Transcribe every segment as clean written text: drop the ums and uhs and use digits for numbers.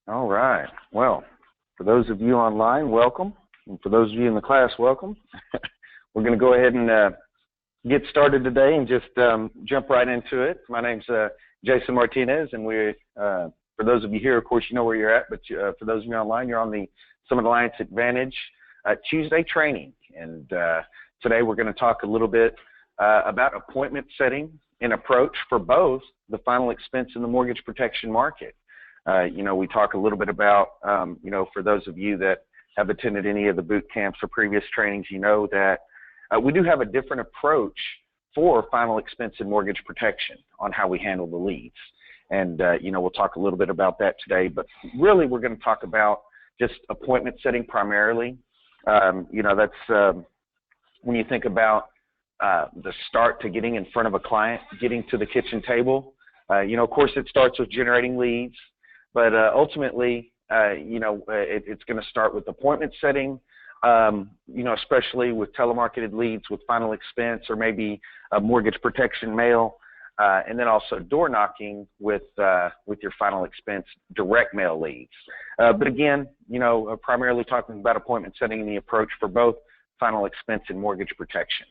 All right. Well, for those of you online, welcome. And for those of you in the class, welcome. We're going to go ahead and get started today and just jump right into it. My name's Jason Martinez, and for those of you here, of course, you know where you're at, but for those of you online, you're on the Summit Alliance Advantage Tuesday training. And today we're going to talk a little bit about appointment setting and approach for both the final expense and the mortgage protection market. We talk a little bit about, for those of you that have attended any of the boot camps or previous trainings, you know that we do have a different approach for final expense and mortgage protection on how we handle the leads. And, we'll talk a little bit about that today, but really we're going to talk about just appointment setting primarily. That's when you think about the start to getting in front of a client, getting to the kitchen table. Of course, it starts with generating leads, but ultimately, it's going to start with appointment setting, especially with telemarketed leads with final expense or maybe a mortgage protection mail, and then also door knocking with your final expense direct mail leads. But again, primarily talking about appointment setting and the approach for both final expense and mortgage protection.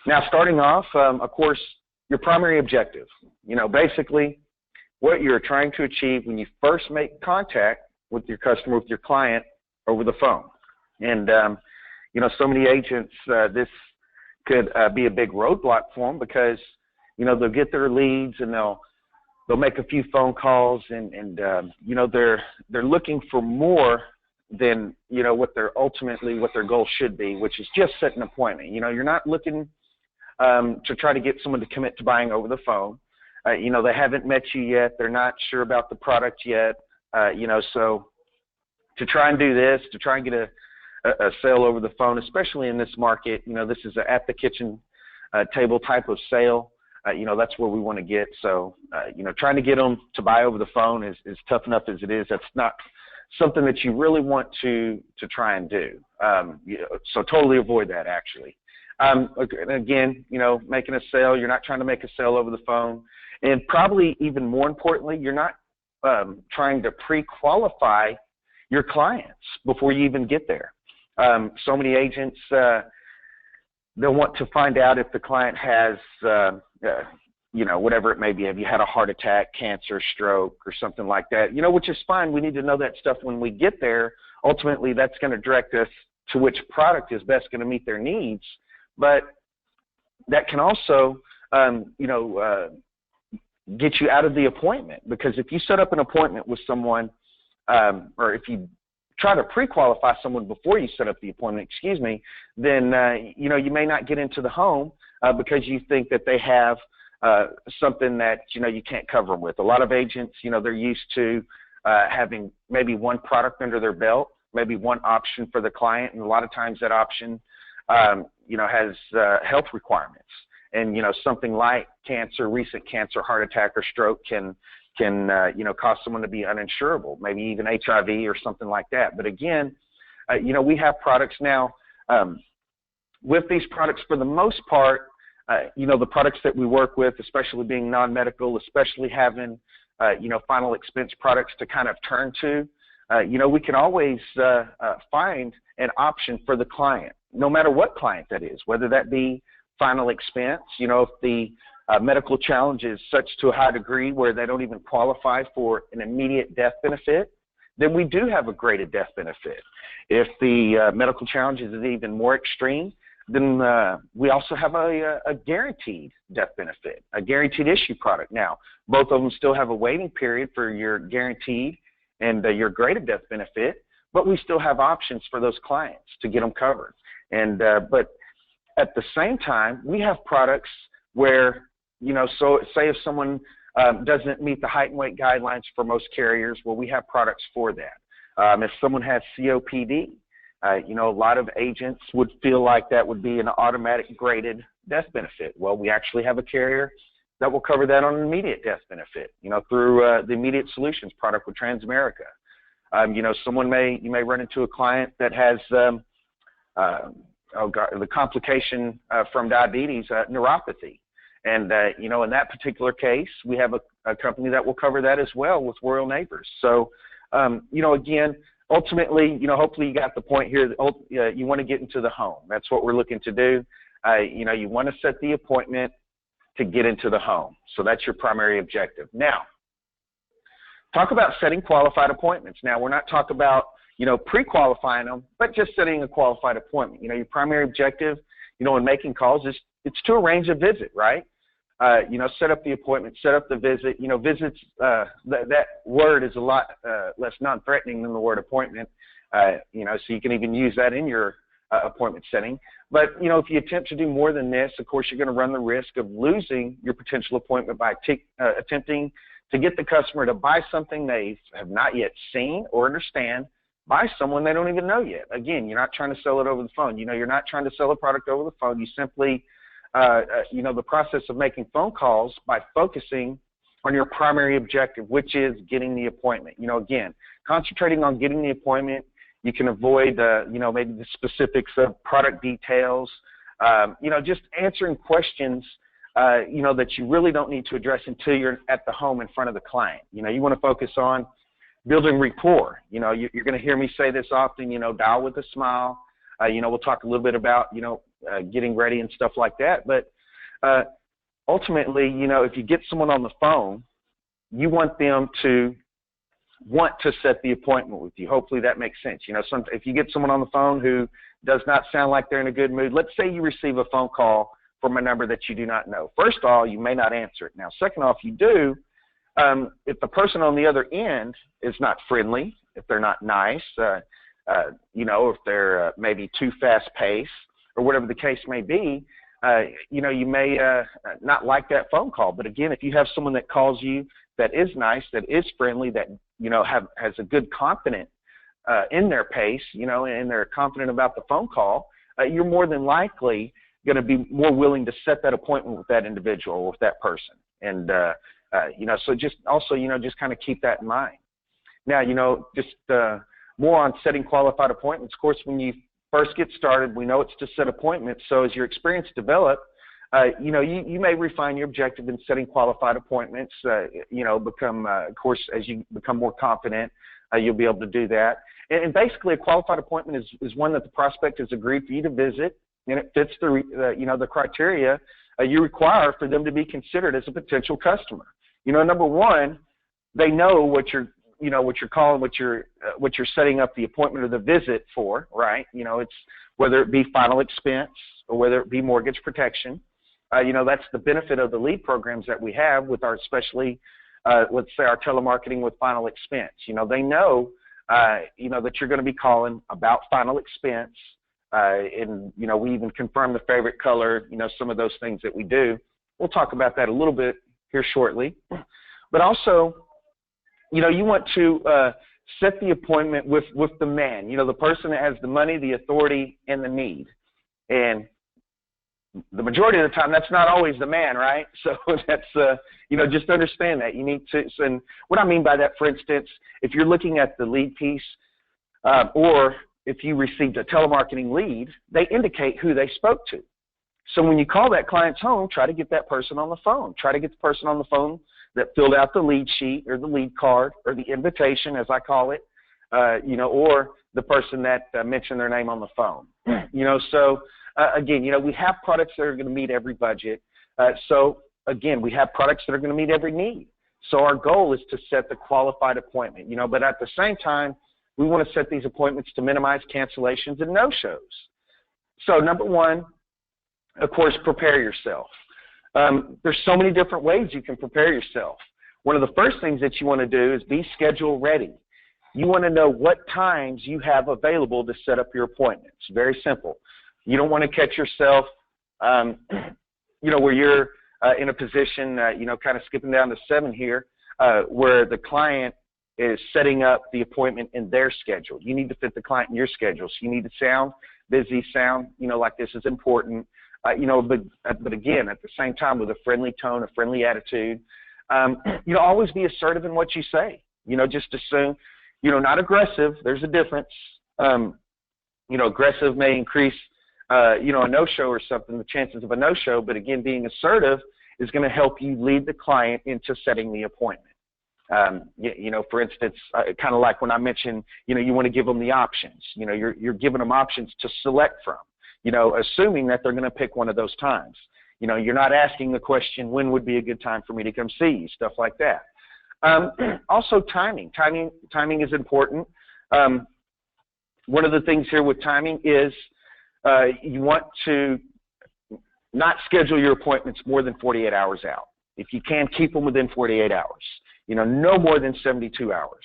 Now, starting off, of course, your primary objective, basically what you're trying to achieve when you first make contact with your customer, with your client over the phone. And, so many agents, this could be a big roadblock for them because, they'll get their leads and they'll make a few phone calls and they're looking for more than, what their goal should be, which is just set an appointment. You're not looking to try to get someone to commit to buying over the phone. They haven't met you yet. They're not sure about the product yet. So to try and do this, to try and get a sale over the phone, especially in this market, this is an at the kitchen table type of sale. That's where we want to get. So, trying to get them to buy over the phone is tough enough as it is. That's not something that you really want to try and do. So totally avoid that, actually. Again, making a sale, you're not trying to make a sale over the phone. And probably even more importantly, you're not trying to pre-qualify your clients before you even get there. So many agents, they'll want to find out if the client has, whatever it may be. Have you had a heart attack, cancer, stroke, or something like that? Which is fine. We need to know that stuff when we get there. Ultimately, that's going to direct us to which product is best going to meet their needs. But that can also, get you out of the appointment, because if you set up an appointment with someone, or if you try to pre-qualify someone before you set up the appointment, then, you may not get into the home because you think that they have something that, you can't cover them with. A lot of agents, they're used to having maybe one product under their belt, maybe one option for the client, and a lot of times that option has health requirements. And, something like cancer, recent cancer, heart attack, or stroke can cause someone to be uninsurable, maybe even HIV or something like that. But again, we have products now. With these products, for the most part, the products that we work with, especially being non-medical, especially having, final expense products to kind of turn to, we can always find an option for the client, no matter what client that is, whether that be final expense, if the medical challenge is such to a high degree where they don't even qualify for an immediate death benefit, then we do have a graded death benefit. If the medical challenge is even more extreme, then we also have a guaranteed death benefit, a guaranteed issue product. Now, both of them still have a waiting period for your guaranteed and your graded death benefit, but we still have options for those clients to get them covered. And but at the same time, we have products where, so say if someone doesn't meet the height and weight guidelines for most carriers, well, we have products for that. If someone has COPD, a lot of agents would feel like that would be an automatic graded death benefit. Well, we actually have a carrier that will cover that on an immediate death benefit, through the Immediate Solutions product with Transamerica. You may run into a client that has the complication from diabetes, neuropathy. And, you know, in that particular case, we have a company that will cover that as well with Royal Neighbors. So, you know, again, ultimately, you know, hopefully you got the point here that you want to get into the home. That's what we're looking to do. You know, you want to set the appointment to get into the home. So that's your primary objective. Now, talk about setting qualified appointments. Now, we're not talking about, you know, pre-qualifying them, but just setting a qualified appointment. You know, your primary objective, you know, in making calls is it's to arrange a visit, right? You know, set up the appointment, set up the visit. You know, visits, that word is a lot less non-threatening than the word appointment. You know, so you can even use that in your appointment setting. But, you know, if you attempt to do more than this, of course, you're going to run the risk of losing your potential appointment by attempting to get the customer to buy something they have not yet seen or understand by someone they don't even know yet. Again, you're not trying to sell it over the phone. You know, you're not trying to sell a product over the phone. You simply, you know, the process of making phone calls by focusing on your primary objective, which is getting the appointment. You know, again, concentrating on getting the appointment, you can avoid, you know, maybe the specifics of product details, you know, just answering questions, you know, that you really don't need to address until you're at the home in front of the client. You know, you want to focus on building rapport. You know, you're going to hear me say this often, you know, dial with a smile. You know, we'll talk a little bit about, you know, getting ready and stuff like that. But ultimately, you know, if you get someone on the phone, you want them to want to set the appointment with you. Hopefully that makes sense. You know, if you get someone on the phone who does not sound like they're in a good mood, let's say you receive a phone call from a number that you do not know. First of all, you may not answer it. Now, second off, you do, if the person on the other end is not friendly, if they're not nice, you know, if they're maybe too fast-paced or whatever the case may be, you know, you may not like that phone call. But again, if you have someone that calls you that is nice, that is friendly, that, you know, has a good confidence in their pace, you know, and they're confident about the phone call, you're more than likely going to be more willing to set that appointment with that individual, with that person. And, you know, so just also, you know, just kind of keep that in mind. Now, you know, just more on setting qualified appointments. Of course, when you first get started, we know it's to set appointments. So as your experience develops, you know, you may refine your objective in setting qualified appointments, you know, become, of course, as you become more confident, you'll be able to do that. And basically, a qualified appointment is one that the prospect has agreed for you to visit, and it fits the, you know, the criteria you require for them to be considered as a potential customer. You know, number one, they know what you're, you know, what you're calling, what you're setting up the appointment or the visit for, right? You know, it's whether it be final expense or whether it be mortgage protection. You know, that's the benefit of the lead programs that we have with our, especially, let's say our telemarketing with final expense. You know, they know, you know, that you're going to be calling about final expense. And, you know, we even confirm the favorite color, you know, some of those things that we do. We'll talk about that a little bit here shortly. But also, you know, you want to set the appointment with the man, you know, the person that has the money, the authority, and the need. And the majority of the time, that's not always the man, right? So that's, you know, just understand that. You need to, and what I mean by that, for instance, if you're looking at the lead piece, or if you received a telemarketing lead, they indicate who they spoke to. So when you call that client's home, try to get that person on the phone. Try to get the person on the phone that filled out the lead sheet or the lead card or the invitation, as I call it, you know, or the person that mentioned their name on the phone. You know, so again, you know, we have products that are going to meet every budget. So again, we have products that are going to meet every need. So our goal is to set the qualified appointment, you know, but at the same time, we want to set these appointments to minimize cancellations and no-shows. So number one, of course, prepare yourself. There's so many different ways you can prepare yourself. One of the first things that you want to do is be schedule ready. You want to know what times you have available to set up your appointments. Very simple. You don't want to catch yourself, you know, where you're in a position, you know, kind of skipping down to 7 here, where the client is setting up the appointment in their schedule. You need to fit the client in your schedule. So you need to sound busy, sound, you know, like this is important, you know, but again, at the same time with a friendly tone, a friendly attitude, you know, always be assertive in what you say. You know, just assume, you know, not aggressive. There's a difference. You know, aggressive may increase, you know, a no-show or something, the chances of a no-show, but again, being assertive is going to help you lead the client into setting the appointment. For instance, kind of like when I mentioned, you want to give them the options. You're giving them options to select from, assuming that they're going to pick one of those times. You're not asking the question, when would be a good time for me to come see you, stuff like that. Also, timing. Timing is important. One of the things here with timing is you want to not schedule your appointments more than 48 hours out. If you can, keep them within 48 hours. No more than 72 hours.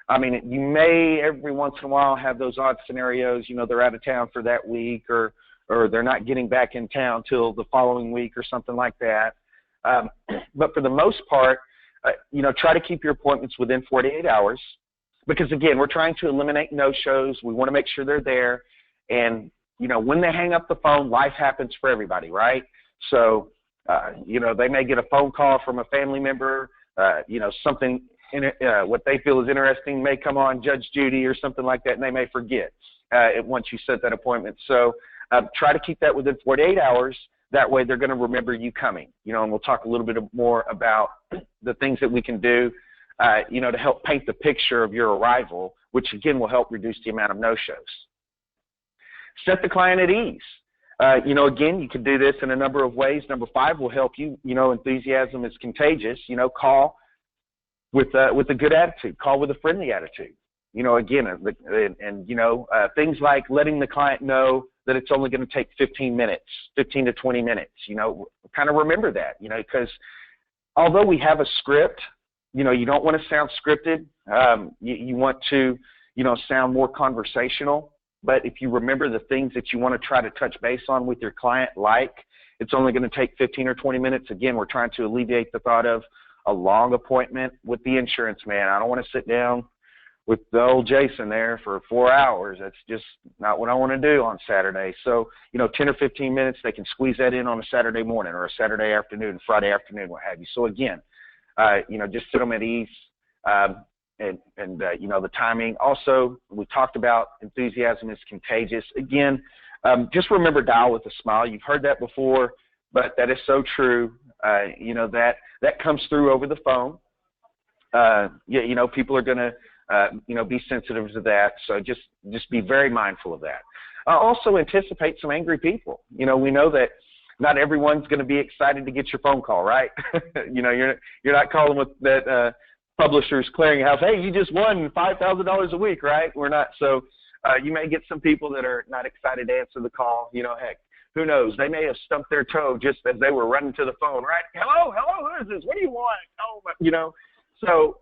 I mean, you may every once in a while have those odd scenarios, they're out of town for that week or they're not getting back in town till the following week or something like that. But for the most part, try to keep your appointments within 48 hours because, again, we're trying to eliminate no-shows. We want to make sure they're there. And, when they hang up the phone, life happens for everybody, right? So, they may get a phone call from a family member, something, what they feel is interesting may come on Judge Judy or something like that, and they may forget once you set that appointment. So try to keep that within 48 hours. That way they're going to remember you coming, and we'll talk a little bit more about the things that we can do, to help paint the picture of your arrival, which, again, will help reduce the amount of no-shows. Set the client at ease. Again, you can do this in a number of ways. Number 5 will help you. Enthusiasm is contagious. Call with a good attitude. Call with a friendly attitude. Again, things like letting the client know that it's only going to take 15 to 20 minutes. Kind of remember that, because although we have a script, you don't want to sound scripted. You want to, sound more conversational. But if you remember the things that you want to try to touch base on with your client, like it's only going to take 15 or 20 minutes. Again, we're trying to alleviate the thought of a long appointment with the insurance man. I don't want to sit down with the old Jason there for 4 hours. That's just not what I want to do on Saturday. So, 10 or 15 minutes, they can squeeze that in on a Saturday morning or a Saturday afternoon, Friday afternoon, what have you. So again, just sit them at ease. The timing. Also, we talked about enthusiasm is contagious. Again, just remember, dial with a smile. You've heard that before, but that is so true. That comes through over the phone. People are going to, be sensitive to that. So just be very mindful of that. Also anticipate some angry people. We know that not everyone's going to be excited to get your phone call, right? You're not calling with that publisher's clearinghouse, hey, you just won $5,000 a week, right? We're not. So you may get some people that are not excited to answer the call. Heck, who knows? They may have stumped their toe just as they were running to the phone, right? Hello, who is this? What do you want? Oh, So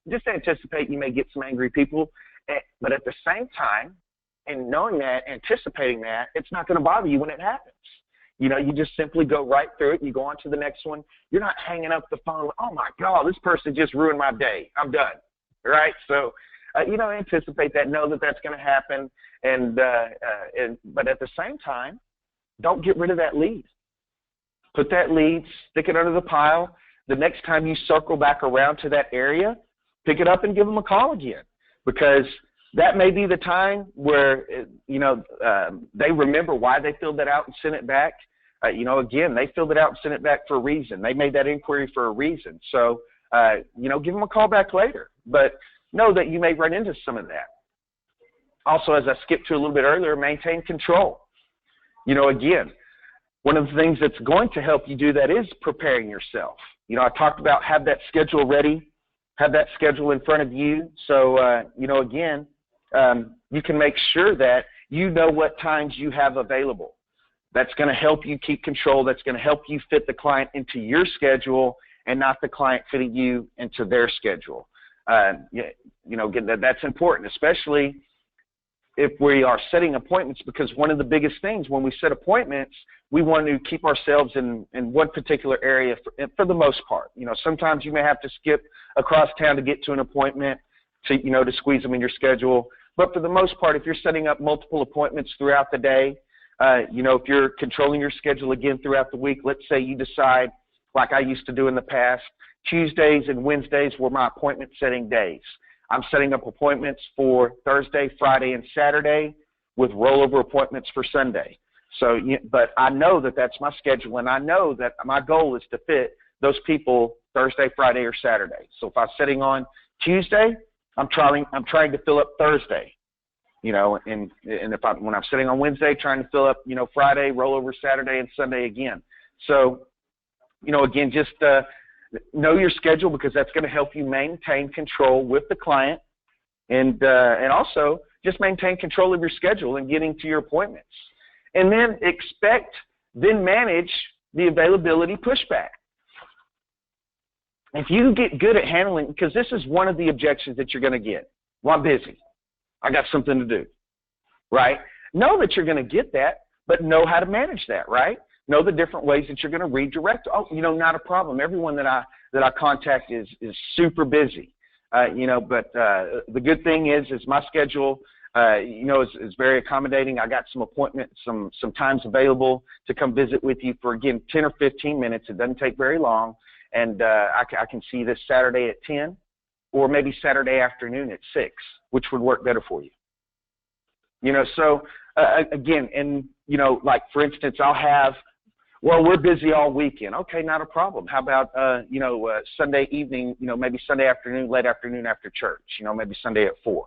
just anticipate you may get some angry people, but at the same time, and knowing that, anticipating that, it's not going to bother you when it happens. You just simply go right through it. You go on to the next one. You're not hanging up the phone. Oh, my God, this person just ruined my day. I'm done, right? So, anticipate that. Know that that's going to happen. But at the same time, don't get rid of that lead. Put that lead, stick it under the pile. The next time you circle back around to that area, pick it up and give them a call again, because that may be the time where, they remember why they filled that out and sent it back. Again, they filled it out and sent it back for a reason. They made that inquiry for a reason. So, give them a call back later. But know that you may run into some of that. Also, as I skipped to a little bit earlier, maintain control. Again, one of the things that's going to help you do that is preparing yourself. I talked about have that schedule ready, have that schedule in front of you. So, again, you can make sure that you know what times you have available. That's going to help you keep control. That's going to help you fit the client into your schedule and not the client fitting you into their schedule. That's important, especially if we are setting appointments, because one of the biggest things when we set appointments, we want to keep ourselves in one particular area for the most part. Sometimes you may have to skip across town to get to an appointment to squeeze them in your schedule. But for the most part, if you're setting up multiple appointments throughout the day, if you're controlling your schedule again throughout the week, let's say you decide, like I used to do in the past, Tuesdays and Wednesdays were my appointment setting days. I'm setting up appointments for Thursday, Friday, and Saturday with rollover appointments for Sunday. So, but I know that that's my schedule, and I know that my goal is to fit those people Thursday, Friday, or Saturday. So if I'm sitting on Tuesday, I'm trying to fill up Thursday, and when I'm sitting on Wednesday, trying to fill up, Friday, roll over Saturday and Sunday again. So, again, just know your schedule, because that's going to help you maintain control with the client, and also just maintain control of your schedule and getting to your appointments. And then manage the availability pushback. If you get good at handling, because this is one of the objections that you're going to get. Well, I'm busy. I got something to do, right? Know that you're going to get that, but know how to manage that, right? Know the different ways that you're going to redirect. Oh, not a problem. Everyone that I contact is super busy, but the good thing is my schedule, is very accommodating. I got some appointments, some times available to come visit with you for, again, 10 or 15 minutes. It doesn't take very long. And I can see this Saturday at 10, or maybe Saturday afternoon at 6, which would work better for you. So again, and, like, for instance, I'll have, well, we're busy all weekend. Okay, not a problem. How about, Sunday evening, maybe Sunday afternoon, late afternoon after church, maybe Sunday at 4.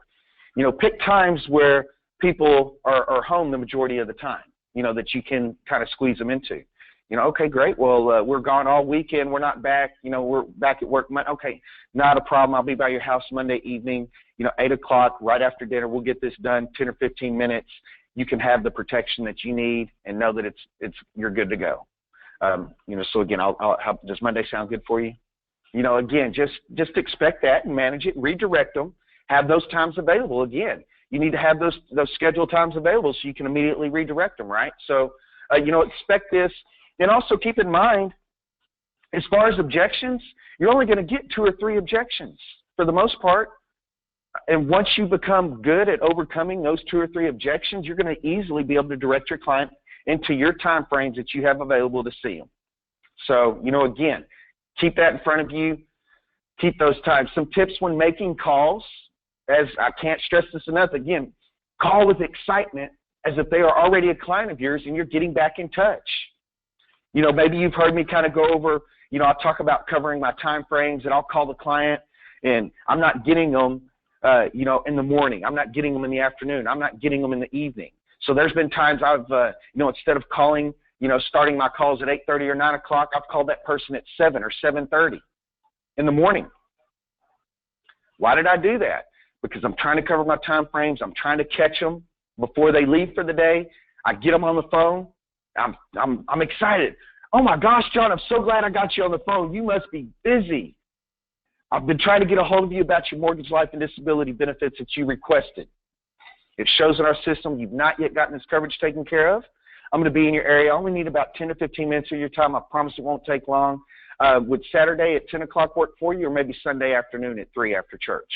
Pick times where people are home the majority of the time, that you can kind of squeeze them into. Okay, great. Well, we're gone all weekend. We're not back. We're back at work. Okay, not a problem. I'll be by your house Monday evening, 8 o'clock, right after dinner. We'll get this done, 10 or 15 minutes. You can have the protection that you need and know that you're good to go. So again, does Monday sound good for you? Again, just expect that and manage it, redirect them, have those times available. Again, you need to have those scheduled times available so you can immediately redirect them, right? So, expect this. And also keep in mind, as far as objections, you're only going to get 2 or 3 objections for the most part. And once you become good at overcoming those 2 or 3 objections, you're going to easily be able to direct your client into your time frames that you have available to see them. So, again, keep that in front of you. Keep those times. Some tips when making calls, as I can't stress this enough, again, call with excitement as if they are already a client of yours and you're getting back in touch. Maybe you've heard me kind of go over, I'll talk about covering my time frames, and I'll call the client, and I'm not getting them, in the morning. I'm not getting them in the afternoon. I'm not getting them in the evening. So there's been times I've, instead of calling, starting my calls at 8:30 or 9 o'clock, I've called that person at 7 or 7:30 in the morning. Why did I do that? Because I'm trying to cover my time frames. I'm trying to catch them before they leave for the day. I get them on the phone. I'm excited. Oh my gosh, John, I'm so glad I got you on the phone. You must be busy. I've been trying to get a hold of you about your mortgage, life, and disability benefits that you requested. It shows in our system you've not yet gotten this coverage taken care of. I'm going to be in your area. I only need about 10 to 15 minutes of your time. I promise it won't take long. Would Saturday at 10 o'clock work for you, or maybe Sunday afternoon at 3 after church?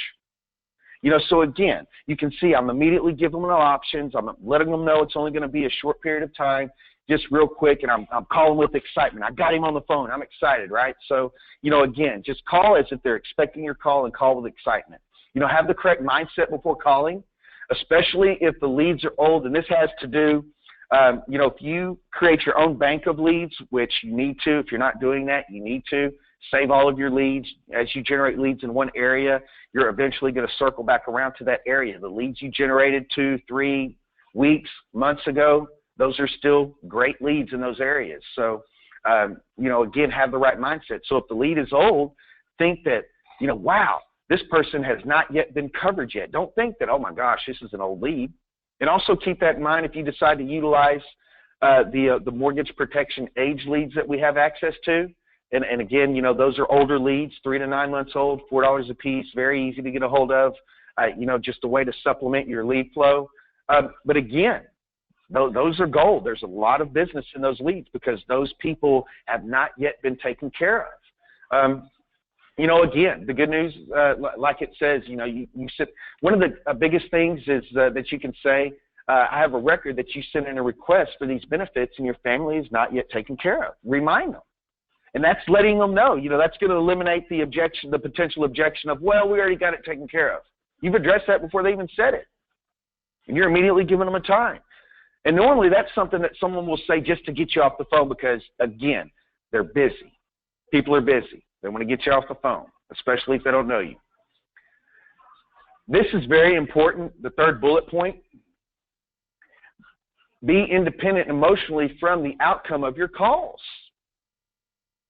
So again, you can see I'm immediately giving them options. I'm letting them know it's only going to be a short period of time, just real quick, and I'm calling with excitement. I got him on the phone. I'm excited, right? So, again, just call as if they're expecting your call, and call with excitement. Have the correct mindset before calling, especially if the leads are old, and this has to do, if you create your own bank of leads, which you need to, if you're not doing that, you need to save all of your leads. As you generate leads in one area, you're eventually going to circle back around to that area. The leads you generated 2, 3 weeks, months ago, those are still great leads in those areas. So, again, have the right mindset. So if the lead is old, think that, wow, this person has not yet been covered yet. Don't think that, oh my gosh, this is an old lead. And also keep that in mind if you decide to utilize the mortgage protection age leads that we have access to. And again, those are older leads, 3 to 9 months old, $4 a piece, very easy to get a hold of, just a way to supplement your lead flow. But again, those are gold. There's a lot of business in those leads because those people have not yet been taken care of. Again, the good news, like it says, you sit. One of the biggest things is that you can say, I have a record that you sent in a request for these benefits and your family is not yet taken care of. Remind them. And that's letting them know, that's going to eliminate the objection, the potential objection of, well, we already got it taken care of. You've addressed that before they even said it. And you're immediately giving them a time. And normally that's something that someone will say just to get you off the phone because, again, they're busy. People are busy. They want to get you off the phone, especially if they don't know you. This is very important, the third bullet point. Be independent emotionally from the outcome of your calls.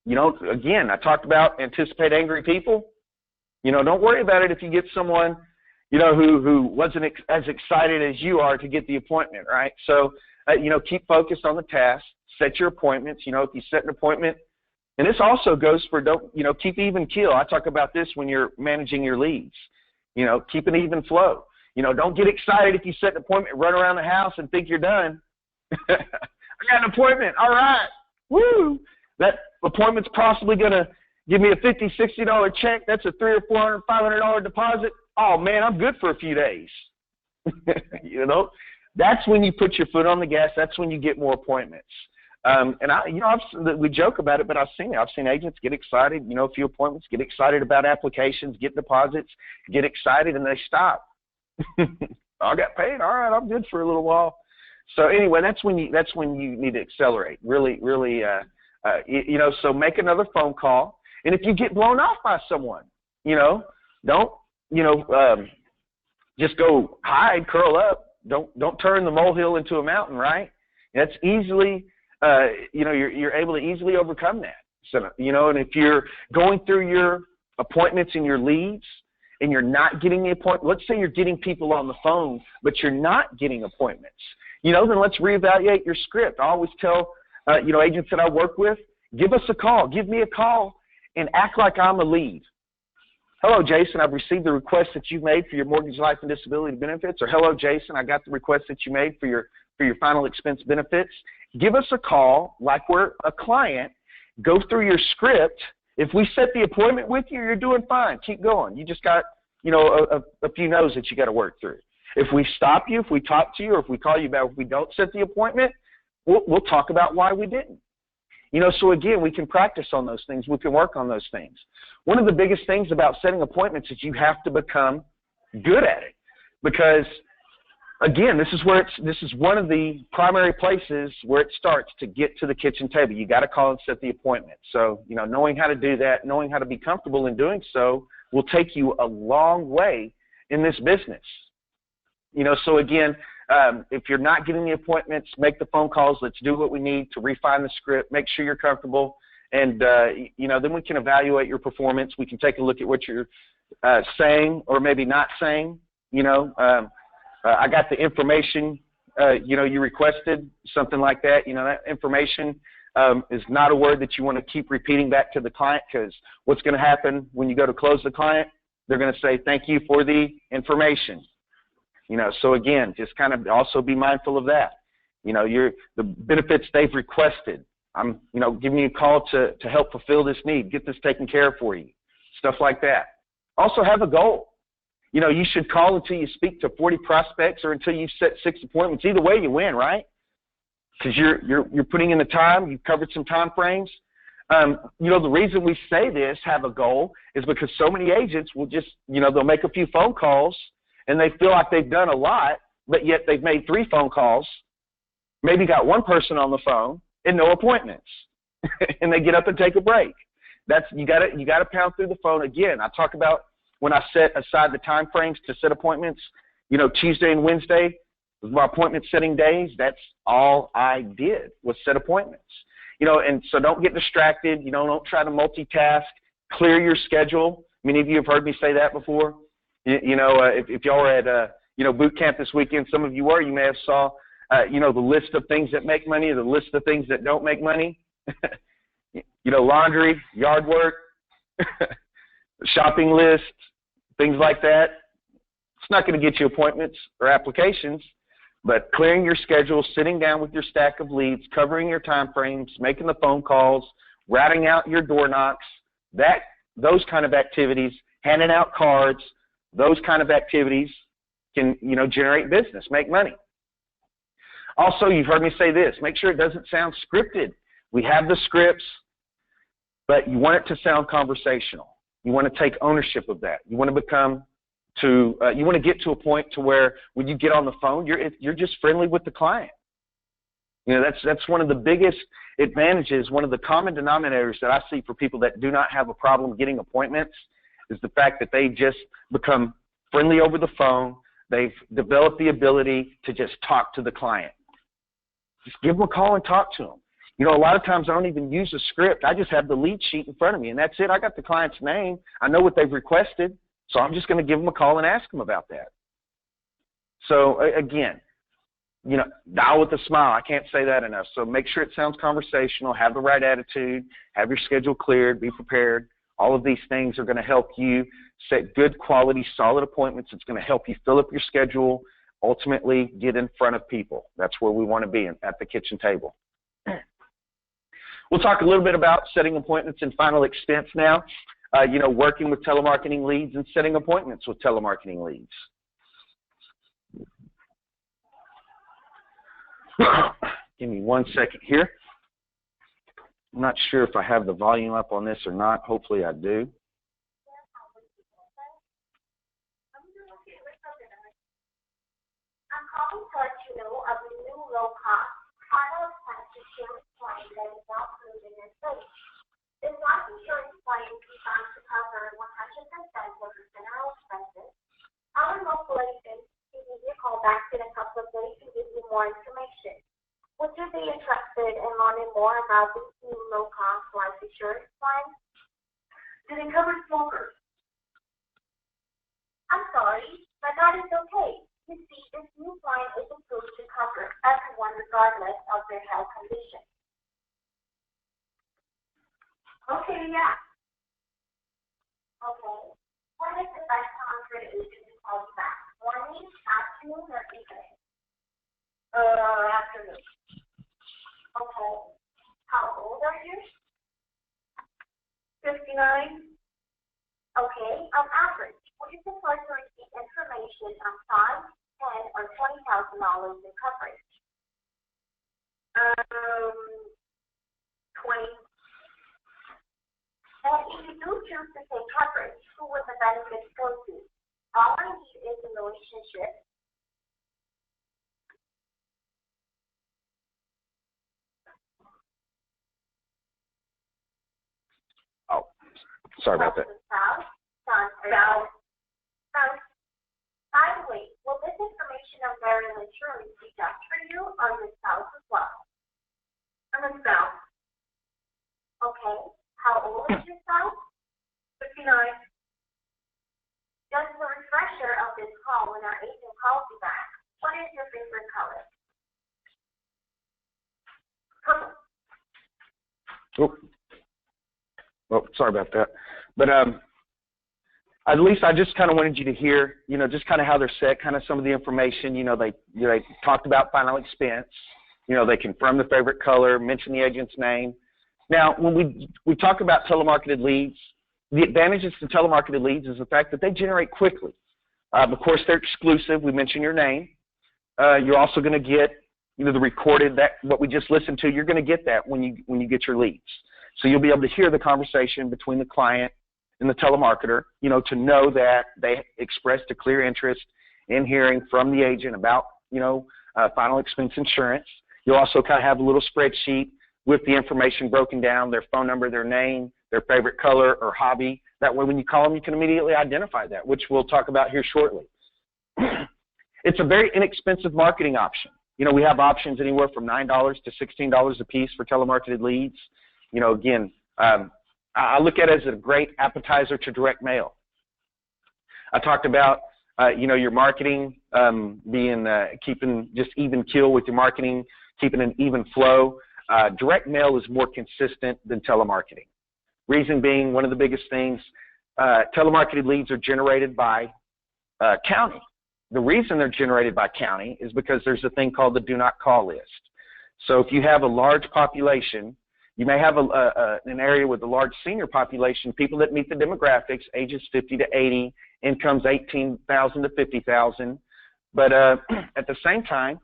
You know, again, I talked about anticipate angry people. You know, don't worry about it if you get someone, you know, who wasn't as excited as you are to get the appointment, right? So, you know, keep focused on the task. Set your appointments. You know, if you set an appointment, and this also goes for keep even keel. I talk about this when you're managing your leads. You know, keep an even flow. You know, don't get excited if you set an appointment, run around the house and think you're done. I got an appointment. All right. Woo. That appointment's possibly going to give me a $50, $60 check. That's a $300 or $400, $500 deposit. Oh, man, I'm good for a few days. You know, that's when you put your foot on the gas. That's when you get more appointments. And we joke about it, but I've seen it. I've seen agents get excited, you know, a few appointments, get excited about applications, get deposits, get excited, and they stop. I got paid. All right, I'm good for a little while. So anyway, that's when you need to accelerate. Really, you know. So make another phone call, and if you get blown off by someone, you know, don't just go hide, curl up. Don't turn the molehill into a mountain, right? That's easily. You're able to easily overcome that. So, you know, and if you're going through your appointments and your leads and you're not getting the appointment, let's say you're getting people on the phone, but you're not getting appointments, you know, then let's reevaluate your script. I always tell, agents that I work with, give us a call, give me a call and act like I'm a lead. Hello, Jason, I've received the request that you made for your mortgage, life, and disability benefits. Or hello, Jason, I got the request that you made for your final expense benefits. Give us a call like we're a client. Go through your script. If we set the appointment with you, you're doing fine. Keep going. You just got, you know, a few no's that you got to work through. If we stop you, if we talk to you, or if we call you back, if we don't set the appointment, we'll talk about why we didn't. You know, so again, we can practice on those things. We can work on those things. One of the biggest things about setting appointments is you have to become good at it, because again, this is one of the primary places where it starts to get to the kitchen table. You got to call and set the appointment. So, you know, knowing how to do that, knowing how to be comfortable in doing so will take you a long way in this business. You know, so again, if you're not getting the appointments, make the phone calls. Let's do what we need to refine the script, make sure you're comfortable, and, you know, then we can evaluate your performance. We can take a look at what you're saying or maybe not saying, you know. I got the information, you requested, something like that. You know, that information is not a word that you want to keep repeating back to the client, because what's going to happen when you go to close the client, they're going to say, thank you for the information. You know, so again, just kind of also be mindful of that. You know, the benefits they've requested. I'm, you know, giving you a call to help fulfill this need, get this taken care of for you, stuff like that. Also have a goal. You know, you should call until you speak to 40 prospects or until you set 6 appointments. Either way, you win, right? Because you're putting in the time. You've covered some time frames. You know, the reason we say this, have a goal, is because so many agents will just, you know, they'll make a few phone calls and they feel like they've done a lot, but yet they've made 3 phone calls, maybe got 1 person on the phone and no appointments, and they get up and take a break. You got to pound through the phone. Again, I talk about when I set aside the time frames to set appointments, you know, Tuesday and Wednesday was my appointment setting days. That's all I did was set appointments. You know, and so don't get distracted. You know, don't try to multitask. Clear your schedule. Many of you have heard me say that before. You know, if y'all were at, boot camp this weekend, some of you were, you may have saw, the list of things that make money, the list of things that don't make money. You know, laundry, yard work, shopping list, things like that. It's not going to get you appointments or applications, but clearing your schedule, sitting down with your stack of leads, covering your time frames, making the phone calls, routing out your door knocks, those kind of activities, handing out cards, those kind of activities can, you know, generate business, make money. Also, you've heard me say this, make sure it doesn't sound scripted. We have the scripts, but you want it to sound conversational. You want to take ownership of that. You want to get to a point to where when you get on the phone, you're just friendly with the client. You know, that's one of the biggest advantages, one of the common denominators that I see for people that do not have a problem getting appointments is the fact that they just become friendly over the phone. They've developed the ability to just talk to the client. Just give them a call and talk to them. You know, a lot of times I don't even use a script. I just have the lead sheet in front of me, and that's it. I got the client's name. I know what they've requested, so I'm just going to give them a call and ask them about that. So, again, you know, dial with a smile. I can't say that enough. So make sure it sounds conversational, have the right attitude, have your schedule cleared, be prepared. All of these things are going to help you set good quality, solid appointments. It's going to help you fill up your schedule, ultimately get in front of people. That's where we want to be, at the kitchen table. We'll talk a little bit about setting appointments and final expense now. You know, working with telemarketing leads and setting appointments with telemarketing leads. Give me 1 second here. I'm not sure if I have the volume up on this or not. Hopefully I do. I'm calling to let you know of a new low-cost final expense insurance plan that is now approved in your state. This life insurance plan is designed to cover 100% of your general expenses. Our local agent can give you a call back in a couple of days to give you more information. Would you be interested in learning more about this new low-cost life insurance plan? Do they cover smokers? I'm sorry, but that is okay. You see, this new plan is approved to cover everyone regardless of their health condition. Okay, yeah. Okay. When is the best time for the agent to call you back? Morning, afternoon, or evening? Afternoon. Okay. How old are you? 59. Okay. On average, would you prefer to receive information on $5, $10, or $20,000 in coverage? 20. And if you do choose to take coverage, who would the benefits go to? All I need is a relationship. Oh, sorry about that. Spouse, son, or daughter. By the way, will this information on marital insurance be just for you or your spouse as well? I'm a spouse. Okay. How old is your spouse? 59. Just a refresher of this call when our agent calls you back. What is your favorite color? Purple. Oh, sorry about that. But at least I just kind of wanted you to hear, you know, just kind of how they're set, kind of some of the information. You know, they talked about final expense. You know, they confirm the favorite color, mention the agent's name. Now, when we talk about telemarketed leads, the advantages to telemarketed leads is the fact that they generate quickly. Of course, they're exclusive. We mentioned your name. You're also going to get, you know, the recorded, that what we just listened to. You're going to get that when you get your leads. So you'll be able to hear the conversation between the client and the telemarketer, you know, to know that they expressed a clear interest in hearing from the agent about, you know, final expense insurance. You'll also kind of have a little spreadsheet with the information broken down, their phone number, their name, their favorite color or hobby. That way when you call them, you can immediately identify that, which we'll talk about here shortly. It's a very inexpensive marketing option. You know, we have options anywhere from $9 to $16 a piece for telemarketed leads. You know, again, I look at it as a great appetizer to direct mail. I talked about, you know, your marketing being keeping just even keel with your marketing, keeping an even flow. Direct mail is more consistent than telemarketing. Reason being, one of the biggest things, telemarketed leads are generated by county. The reason they're generated by county is because there's a thing called the do not call list. So if you have a large population, you may have an area with a large senior population, people that meet the demographics, ages 50 to 80, incomes 18,000 to 50,000. But at the same time,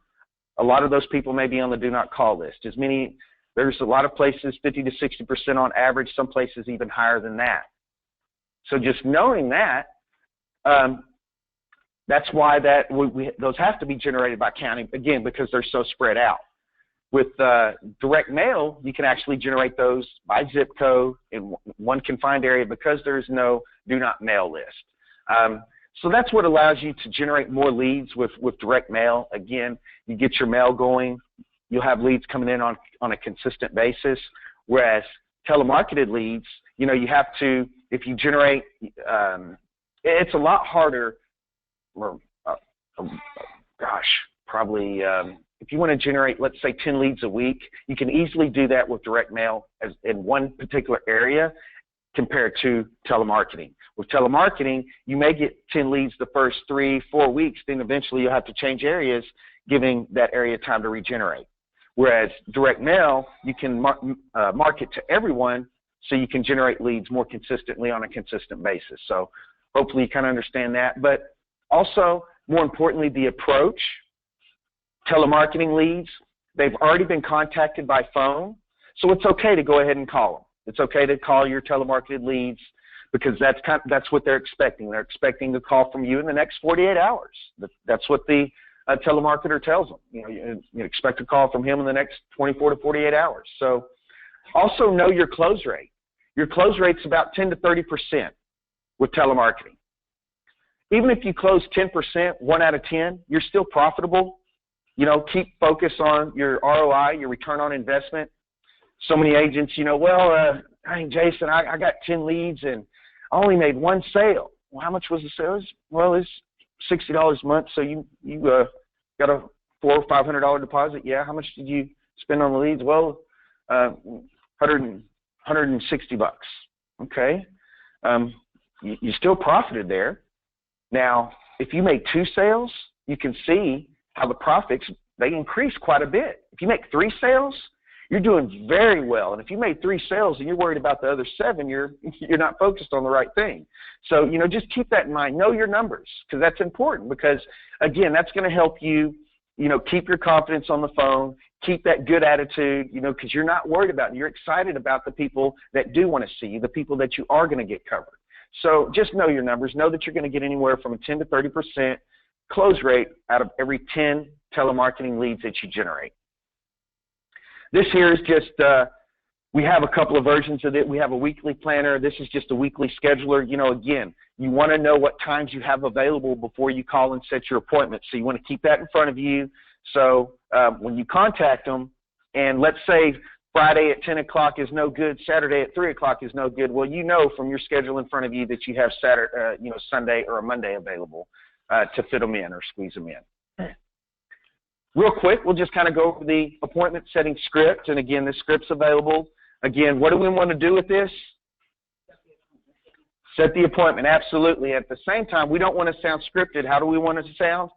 a lot of those people may be on the do not call list. There's a lot of places 50 to 60% on average, some places even higher than that. So just knowing that, that's why those have to be generated by county, again, because they're so spread out. With direct mail, you can actually generate those by zip code in one confined area because there's no do not mail list. So that's what allows you to generate more leads with direct mail. Again, you get your mail going, you'll have leads coming in on a consistent basis, whereas telemarketed leads, you know, you have to, if you generate, it's a lot harder, or probably if you want to generate, let's say, 10 leads a week, you can easily do that with direct mail as in one particular area compared to telemarketing. With telemarketing, you may get 10 leads the first 3-4 weeks, then eventually you'll have to change areas, giving that area time to regenerate. Whereas direct mail, you can market to everyone, so you can generate leads more consistently on a consistent basis. So hopefully you kind of understand that. But also, more importantly, the approach. Telemarketing leads, they've already been contacted by phone, so it's okay to go ahead and call them. It's okay to call your telemarketed leads because that's what they're expecting. They're expecting a call from you in the next 48 hours. That's what the telemarketer tells them. You know, you expect a call from him in the next 24 to 48 hours. So also know your close rate. Your close rate's about 10 to 30% with telemarketing. Even if you close 10%, 1 out of 10, you're still profitable. You know, keep focus on your ROI, your return on investment. So many agents, you know, well, hey, Jason, I got 10 leads and I only made 1 sale. Well, how much was the sale? Well, it's $60 a month, so you got a $400 or $500 deposit. Yeah, how much did you spend on the leads? Well, $160. Okay, you still profited there. Now, if you make 2 sales, you can see how the profits, they increase quite a bit. If you make 3 sales, you're doing very well. And if you made 3 sales and you're worried about the other 7, you're not focused on the right thing. So, you know, just keep that in mind. Know your numbers, because that's important, because, again, that's going to help you, you know, keep your confidence on the phone, keep that good attitude, you know, because you're not worried about it. You're excited about the people that do want to see you, the people that you are going to get covered. So just know your numbers. Know that you're going to get anywhere from a 10 to 30% close rate out of every 10 telemarketing leads that you generate. This here is just, we have a couple of versions of it. We have a weekly planner. This is just a weekly scheduler. You know, again, you want to know what times you have available before you call and set your appointment. So you want to keep that in front of you. So when you contact them, and let's say Friday at 10 o'clock is no good, Saturday at 3 o'clock is no good, well, you know from your schedule in front of you that you have Saturday, you know, Sunday or a Monday available to fit them in or squeeze them in. Real quick, we'll just kind of go over the appointment setting script. And again, this script's available. Again, what do we want to do with this? Set the appointment, absolutely. At the same time, we don't want to sound scripted. How do we want it to sound?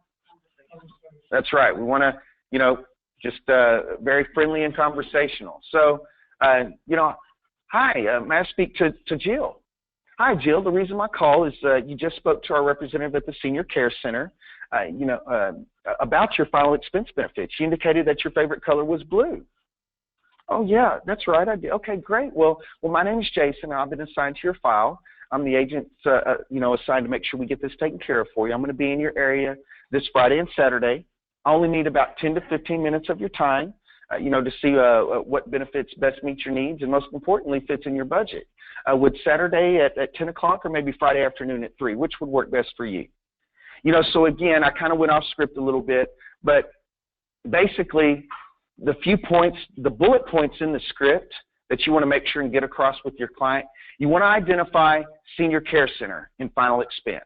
That's right. We want to, you know, just very friendly and conversational. So, you know, hi, may I speak to Jill? Hi, Jill. The reason my call is you just spoke to our representative at the Senior Care Center, you know, about your final expense benefits. She indicated that your favorite color was blue. Oh, yeah, that's right. I did. Okay, great. Well, my name is Jason. I've been assigned to your file. I'm the agent, you know, assigned to make sure we get this taken care of for you. I'm going to be in your area this Friday and Saturday. I only need about 10 to 15 minutes of your time, you know, to see what benefits best meet your needs and, most importantly, fits in your budget. Would Saturday at 10 o'clock or maybe Friday afternoon at 3, which would work best for you? You know, so again, I kind of went off script a little bit, but basically the few points, the bullet points in the script that you want to make sure and get across with your client, you want to identify Senior Care Center in final expense.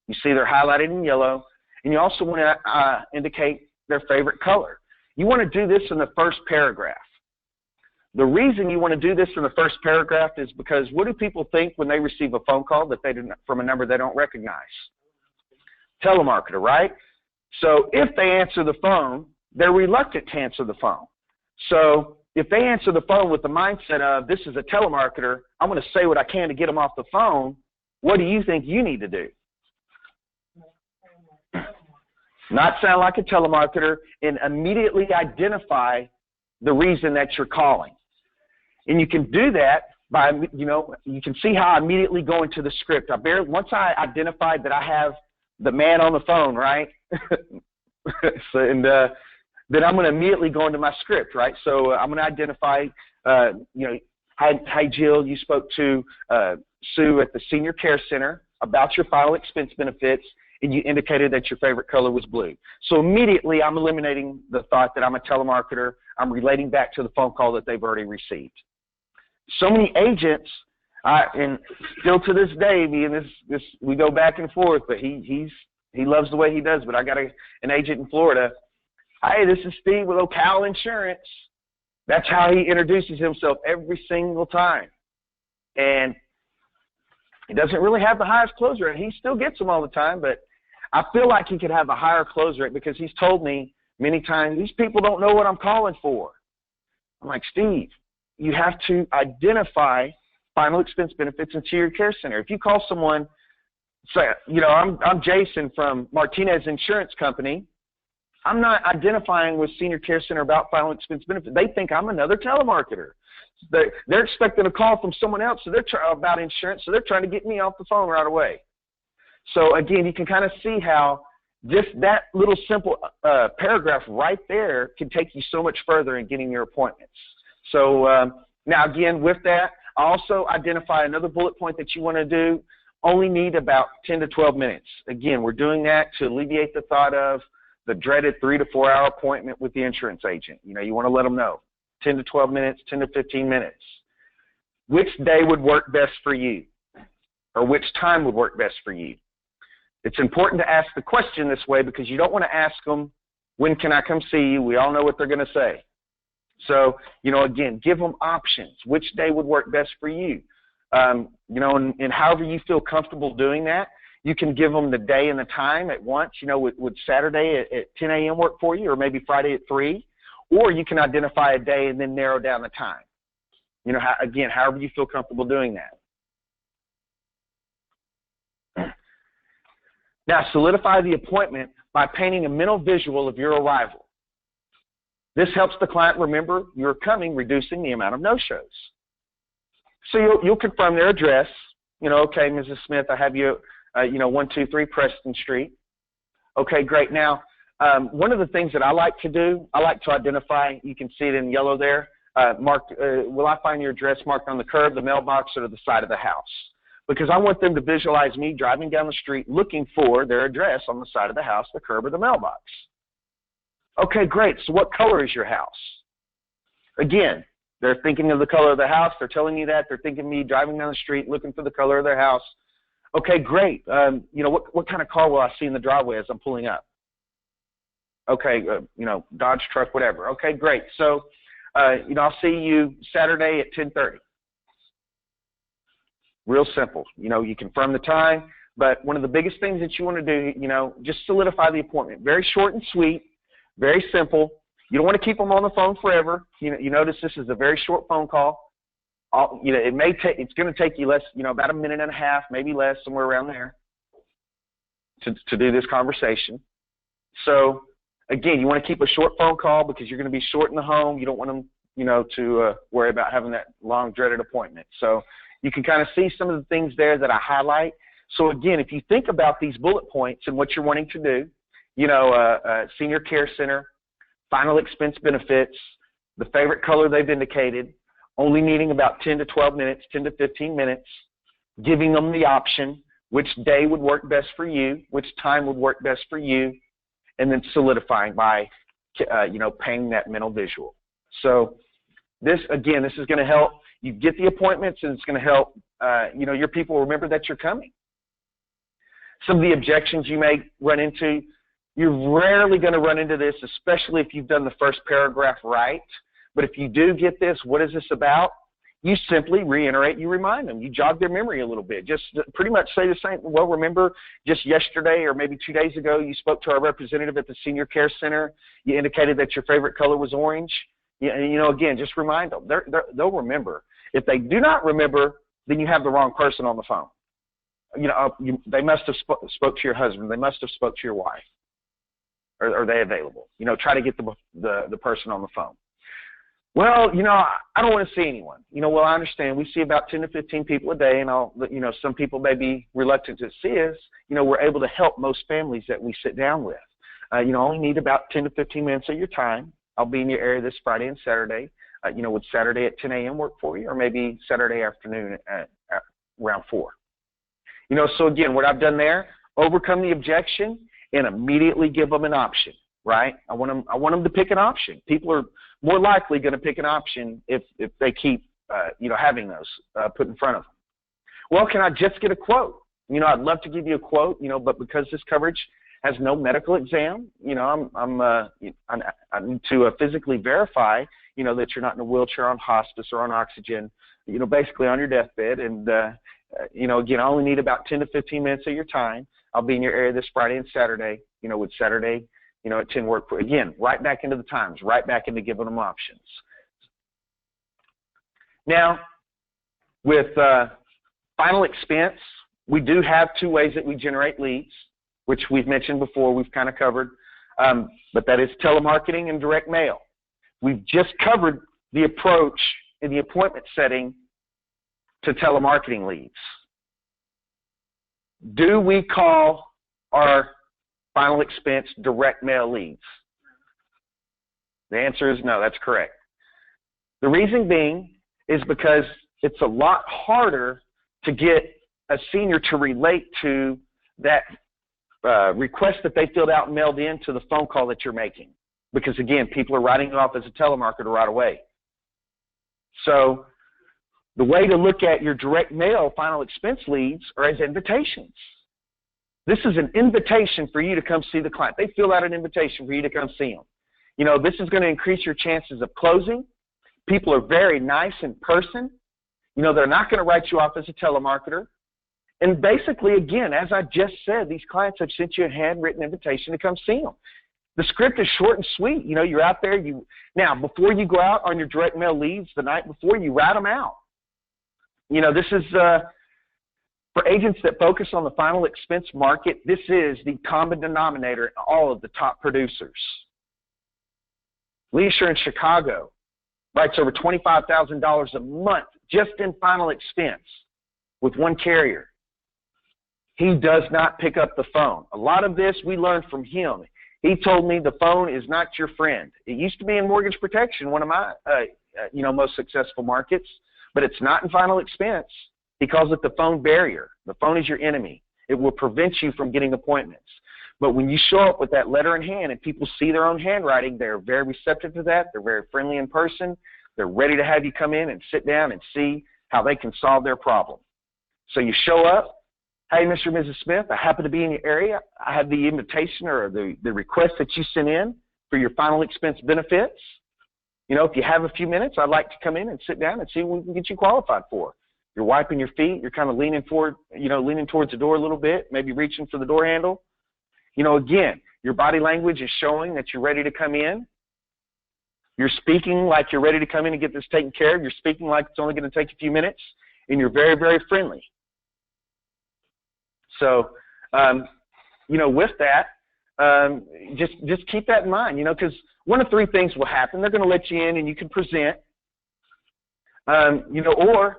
You see they're highlighted in yellow, and you also want to indicate their favorite color. You want to do this in the first paragraph. The reason you want to do this in the first paragraph is because what do people think when they receive a phone call that they do from a number they don't recognize? Telemarketer, right? So if they answer the phone, they're reluctant to answer the phone. So if they answer the phone with the mindset of, this is a telemarketer, I'm going to say what I can to get them off the phone, what do you think you need to do? Not sound like a telemarketer and immediately identify the reason that you're calling. And you can do that by, you know, you can see how I immediately go into the script. Once I identified that I have the man on the phone, right? So, and then I'm going to immediately go into my script, right? So I'm going to identify, hi Jill, you spoke to Sue at the Senior Care Center about your final expense benefits, and you indicated that your favorite color was blue. So immediately I'm eliminating the thought that I'm a telemarketer. I'm relating back to the phone call that they've already received. So many agents, and still to this day, me and this we go back and forth, but he loves the way he does. But I got an agent in Florida. Hey, this is Steve with Ocala Insurance. That's how he introduces himself every single time. And he doesn't really have the highest close rate. He still gets them all the time, but I feel like he could have a higher close rate because he's told me many times, these people don't know what I'm calling for. I'm like, Steve, you have to identify final expense benefits in Senior Care Center. If you call someone, say, I'm Jason from Martinez Insurance Company, I'm not identifying with Senior Care Center about final expense benefits. They think I'm another telemarketer. They're expecting a call from someone else about insurance, so they're trying to get me off the phone right away. So, again, you can kind of see how just that little simple paragraph right there can take you so much further in getting your appointments. So, now, again, with that, also identify another bullet point that you want to do. Only need about 10 to 12 minutes. Again, we're doing that to alleviate the thought of the dreaded 3 to 4 hour appointment with the insurance agent. You want to let them know. 10 to 12 minutes, 10 to 15 minutes. Which day would work best for you? Or which time would work best for you? It's important to ask the question this way because you don't want to ask them, when can I come see you? We all know what they're going to say. So, again, give them options. Which day would work best for you? And however you feel comfortable doing that, you can give them the day and the time at once. Would Saturday at 10 a.m. work for you, or maybe Friday at 3? Or you can identify a day and then narrow down the time. Again, however you feel comfortable doing that. Now, solidify the appointment by painting a mental visual of your arrival. This helps the client remember you're coming, reducing the amount of no-shows. So you'll confirm their address. Okay, Mrs. Smith, I have you, 123 Preston Street. Okay, great. Now, one of the things that I like to do, I like to identify, you can see it in yellow there, will I find your address marked on the curb, the mailbox, or to the side of the house? Because I want them to visualize me driving down the street looking for their address on the side of the house, the curb, or the mailbox. Okay, great. So what color is your house? Again, they're thinking of the color of the house. They're telling me that. They're thinking of me driving down the street looking for the color of their house. Okay, great. What kind of car will I see in the driveway as I'm pulling up? Okay, Dodge truck, whatever. Okay, great. So, I'll see you Saturday at 10:30. Real simple. You confirm the time, but one of the biggest things that you want to do, just solidify the appointment. Very short and sweet, very simple. You don't want to keep them on the phone forever. You notice this is a very short phone call. It's going to take you less, about a minute and a half, maybe less, somewhere around there, to do this conversation. So, again, you want to keep a short phone call because you're going to be short in the home. You don't want them, to worry about having that long, dreaded appointment. So you can kind of see some of the things there that I highlight. So, again, if you think about these bullet points and what you're wanting to do, Senior Care Center, final expense benefits, the favorite color they've indicated, only needing about 10 to 12 minutes, 10 to 15 minutes, giving them the option, which day would work best for you, which time would work best for you, and then solidifying by, painting that mental visual. So this is going to help you get the appointments, and it's going to help, your people remember that you're coming. Some of the objections you may run into, you're rarely going to run into this, especially if you've done the first paragraph right. But if you do get this, what is this about? You simply reiterate, you remind them. You jog their memory a little bit. Just pretty much say the same. Well, remember just yesterday or maybe 2 days ago, you spoke to our representative at the Senior Care Center. You indicated that your favorite color was orange. Again, just remind them. They'll remember. If they do not remember, then you have the wrong person on the phone. They must have spoke to your husband. They must have spoke to your wife. Are they available? Try to get the person on the phone. Well, I don't want to see anyone. Well, I understand. We see about 10 to 15 people a day, and some people may be reluctant to see us. We're able to help most families that we sit down with. Only need about 10 to 15 minutes of your time. I'll be in your area this Friday and Saturday. Would Saturday at 10 a.m. work for you, or maybe Saturday afternoon at around 4? So again, what I've done there, overcome the objection and immediately give them an option, right? I want them to pick an option. People are more likely going to pick an option if they keep, having those put in front of them. Well, can I just get a quote? I'd love to give you a quote, but because this coverage has no medical exam, I need to physically verify, that you're not in a wheelchair, on hospice, or on oxygen, basically on your deathbed. And, again, I only need about 10 to 15 minutes of your time. I'll be in your area this Friday and Saturday. Would Saturday, at 10 work for you? Again, right back into the times, right back into giving them options. Now, with final expense, we do have 2 ways that we generate leads, which we've mentioned before, we've kind of covered, but that is telemarketing and direct mail. We've just covered the approach in the appointment setting to telemarketing leads. Do we call our final expense direct mail leads? The answer is no, that's correct. The reason being is because it's a lot harder to get a senior to relate to that request that they filled out and mailed in to the phone call that you're making. Because, again, people are writing it off as a telemarketer right away. So the way to look at your direct mail final expense leads are as invitations. This is an invitation for you to come see the client. They fill out an invitation for you to come see them. This is going to increase your chances of closing. People are very nice in person. They're not going to write you off as a telemarketer. And basically, again, as I just said, these clients have sent you a handwritten invitation to come see them. The script is short and sweet. You're out there. Now, before you go out on your direct mail leads the night before, you write them out. This is for agents that focus on the final expense market. This is the common denominator in all of the top producers. Leisure in Chicago writes over $25,000 a month just in final expense with one carrier. He does not pick up the phone. A lot of this we learned from him. He told me the phone is not your friend. It used to be in mortgage protection, one of my most successful markets, but it's not in final expense. He calls it the phone barrier. The phone is your enemy. It will prevent you from getting appointments. But when you show up with that letter in hand and people see their own handwriting, they're very receptive to that. They're very friendly in person. They're ready to have you come in and sit down and see how they can solve their problem. So you show up. Hey, Mr. and Mrs. Smith, I happen to be in your area. I have the invitation or the request that you sent in for your final expense benefits. If you have a few minutes, I'd like to come in and sit down and see what we can get you qualified for. You're wiping your feet. You're kind of leaning forward, leaning towards the door a little bit, maybe reaching for the door handle. Again, your body language is showing that you're ready to come in. You're speaking like you're ready to come in and get this taken care of. You're speaking like it's only going to take a few minutes, and you're very, very friendly. So, with that, just keep that in mind, because one of 3 things will happen. They're going to let you in and you can present, or,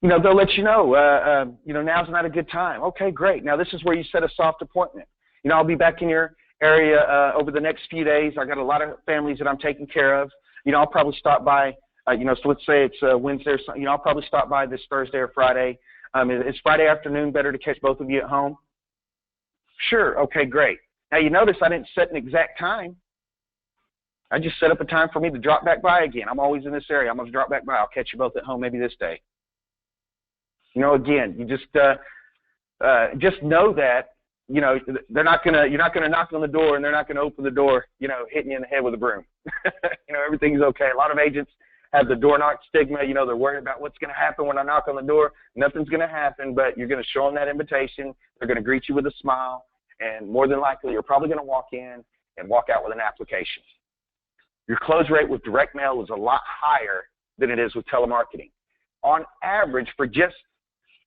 they'll let you know, now's not a good time. Okay, great. Now this is where you set a soft appointment. I'll be back in your area over the next few days. I got a lot of families that I'm taking care of. I'll probably stop by, so let's say it's Wednesday or something. I'll probably stop by this Thursday or Friday. Is Friday afternoon better to catch both of you at home? Sure. Okay, great. Now, you notice I didn't set an exact time. I just set up a time for me to drop back by again. I'm always in this area. I'm going to drop back by. I'll catch you both at home maybe this day. Again, you just know that, you're not going to knock on the door and they're not going to open the door, hitting you in the head with a broom. Everything's okay. A lot of agents have the door knock stigma. They're worried about what's going to happen when I knock on the door. Nothing's going to happen, but you're going to show them that invitation. They're going to greet you with a smile, and more than likely, you're probably going to walk in and walk out with an application. Your close rate with direct mail is a lot higher than it is with telemarketing. On average, for just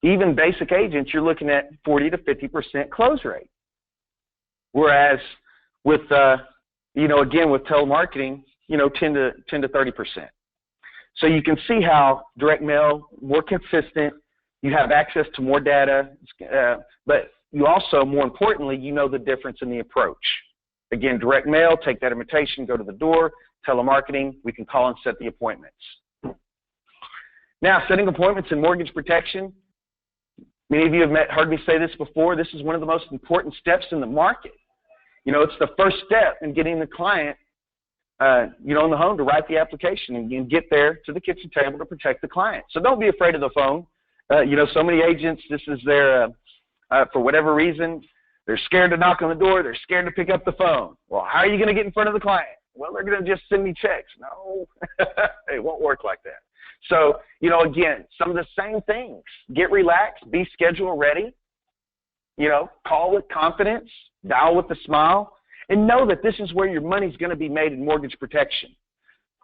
even basic agents, you're looking at 40 to 50% close rate. Whereas with, again, with telemarketing, 10 to 30%. So you can see how direct mail, more consistent, you have access to more data, but you also, more importantly, the difference in the approach. Again, direct mail, take that invitation, go to the door, telemarketing, we can call and set the appointments. Now, setting appointments in mortgage protection, many of you have heard me say this before, this is one of the most important steps in the market. You know, it's the first step in getting the client, you know, on the home to write the application and get there to the kitchen table to protect the client. So don't be afraid of the phone. You know, so many agents, this is their, for whatever reason, they're scared to knock on the door. They're scared to pick up the phone. Well, how are you going to get in front of the client? Well, they're going to just send me checks. No, it won't work like that. So, you know, again, some of the same things. Get relaxed, be schedule ready, you know, call with confidence, dial with a smile, and know that this is where your money's going to be made in mortgage protection.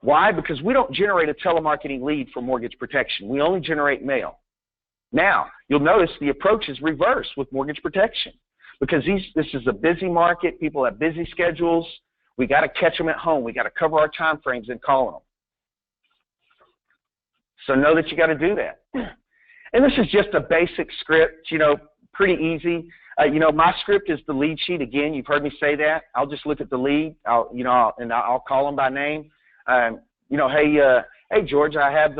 Why? Because we don't generate a telemarketing lead for mortgage protection. We only generate mail. Now, you'll notice the approach is reversed with mortgage protection because this is a busy market. People have busy schedules. We got to catch them at home. We got to cover our time frames in calling them. So know that you got to do that. And this is just a basic script, you know, pretty easy. You know, my script is the lead sheet. Again, you've heard me say that. I'll just look at the lead, I'll call them by name. You know, hey, George, I have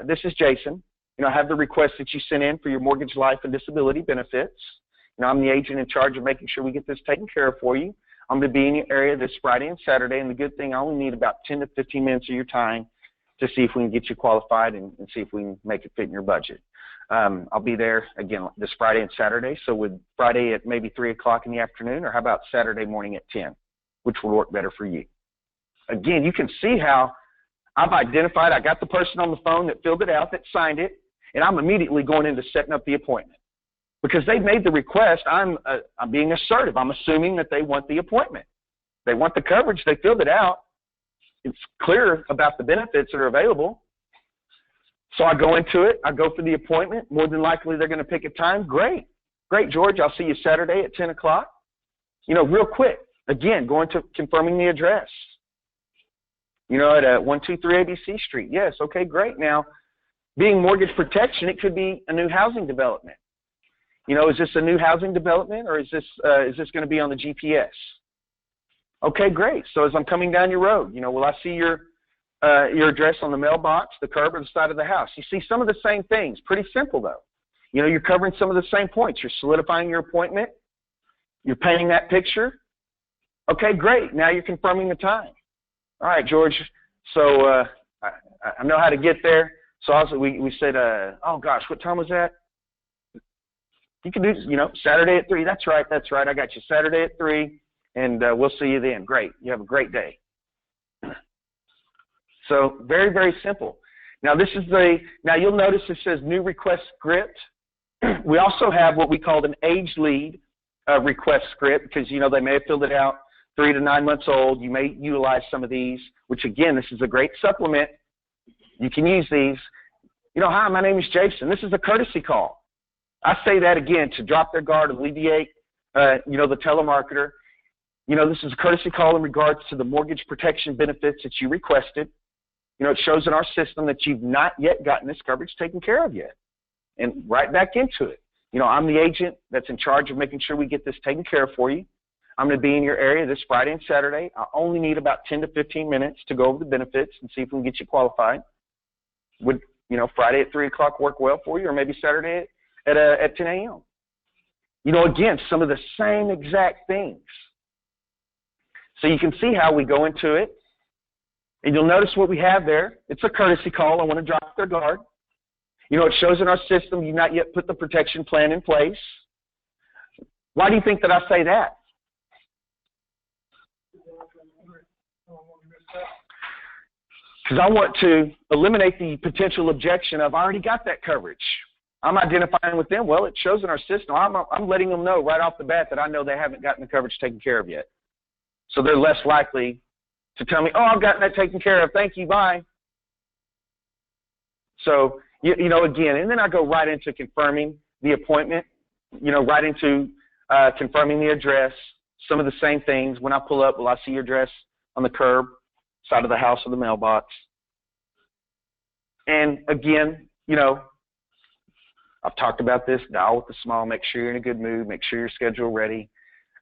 this is Jason. You know, I have the request that you sent in for your mortgage, life, and disability benefits. You know, I'm the agent in charge of making sure we get this taken care of for you. I'm going to be in your area this Friday and Saturday, and the good thing, I only need about 10 to 15 minutes of your time to see if we can get you qualified and see if we can make it fit in your budget. I'll be there, again, this Friday and Saturday, so would Friday at maybe 3 o'clock in the afternoon, or how about Saturday morning at 10, which will work better for you? Again, you can see how I've identified, I got the person on the phone that filled it out, that signed it, and I'm immediately going into setting up the appointment. Because they've made the request, I'm being assertive. I'm assuming that they want the appointment. They want the coverage. They filled it out. It's clear about the benefits that are available. So I go into it. I go for the appointment. More than likely, they're going to pick a time. Great. Great, George. I'll see you Saturday at 10 o'clock. You know, real quick. Again, going to confirming the address. You know, at 123 ABC Street. Yes, okay, great. Now, being mortgage protection, it could be a new housing development. You know, is this a new housing development, or is this going to be on the GPS? Okay, great. So as I'm coming down your road, you know, will I see your address on the mailbox, the curb, or the side of the house? You see some of the same things. Pretty simple, though. You know, you're covering some of the same points. You're solidifying your appointment. You're painting that picture. Okay, great. Now you're confirming the time. All right, George. So I know how to get there. So also we said, oh gosh, what time was that? You can do, you know, Saturday at 3. That's right. That's right. I got you Saturday at 3, and we'll see you then. Great. You have a great day. So very, very simple. Now this is now you'll notice it says new request script. We also have what we call an age lead request script because, you know, they may have filled it out 3 to 9 months old. You may utilize some of these, which again, this is a great supplement. You can use these. You know, hi, my name is Jason. This is a courtesy call. I say that again to drop their guard, alleviate, you know, the telemarketer. You know, this is a courtesy call in regards to the mortgage protection benefits that you requested. You know, it shows in our system that you've not yet gotten this coverage taken care of yet. And right back into it. You know, I'm the agent that's in charge of making sure we get this taken care of for you. I'm going to be in your area this Friday and Saturday. I only need about 10 to 15 minutes to go over the benefits and see if we can get you qualified. Would, you know, Friday at 3 o'clock work well for you, or maybe Saturday at 10 a.m.? You know, again, some of the same exact things. So you can see how we go into it. And you'll notice what we have there. It's a courtesy call. I want to drop their guard. You know, it shows in our system you've not yet put the protection plan in place. Why do you think that I say that? Because I want to eliminate the potential objection of, I already got that coverage. I'm identifying with them. Well, it shows in our system. I'm letting them know right off the bat that I know they haven't gotten the coverage taken care of yet. So they're less likely to tell me, oh, I've gotten that taken care of. Thank you. Bye. So, you know, again, and then I go right into confirming the appointment, you know, right into confirming the address, some of the same things. When I pull up, will I see your address on the curb, side of the house, or the mailbox? And again, you know, I've talked about this, dial with a smile, make sure you're in a good mood, make sure your schedule ready.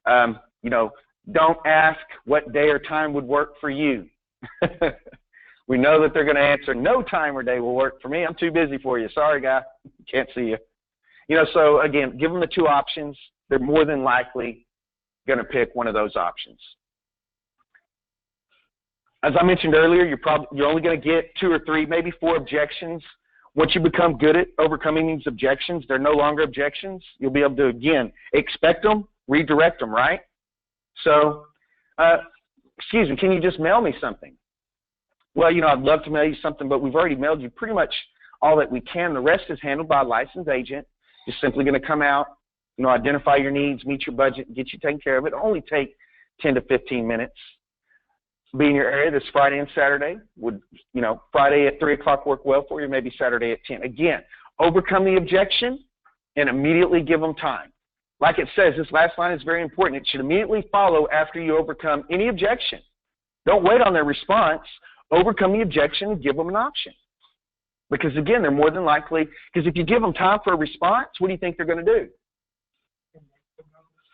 You know, Don't ask what day or time would work for you. We know that they're going to answer no time or day will work for me. I'm too busy for you. Sorry, guy. Can't see you. You know, so again, give them the two options. They're more than likely going to pick one of those options. As I mentioned earlier, you're only going to get 2 or 3, maybe 4 objections. Once you become good at overcoming these objections, they're no longer objections. You'll be able to, again, expect them, redirect them, right? So, excuse me, can you just mail me something? Well, you know, I'd love to mail you something, but we've already mailed you pretty much all that we can. The rest is handled by a licensed agent. Just simply going to come out, you know, identify your needs, meet your budget, and get you taken care of. It'll only take 10 to 15 minutes. Be in your area this Friday and Saturday. Would, you know, Friday at 3 o'clock work well for you, maybe Saturday at 10. Again, overcome the objection and immediately give them time. Like it says, this last line is very important. It should immediately follow after you overcome any objection. Don't wait on their response. Overcome the objection and give them an option. Because, again, they're more than likely, because if you give them time for a response, what do you think they're going to do?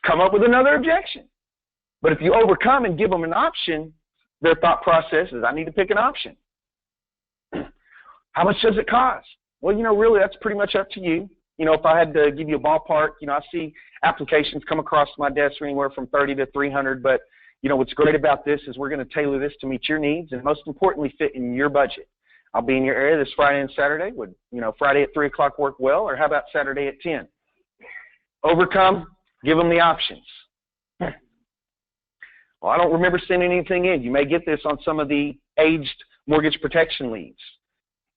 Come up with another objection. But if you overcome and give them an option, their thought process is, I need to pick an option. How much does it cost? Well, you know, really, that's pretty much up to you. You know, if I had to give you a ballpark, you know, I see applications come across my desk for anywhere from $30 to $300, but, you know, what's great about this is we're going to tailor this to meet your needs and, most importantly, fit in your budget. I'll be in your area this Friday and Saturday. Would, you know, Friday at 3 o'clock work well, or how about Saturday at 10? Overcome, give them the options. Well, I don't remember sending anything in. You may get this on some of the aged mortgage protection leads.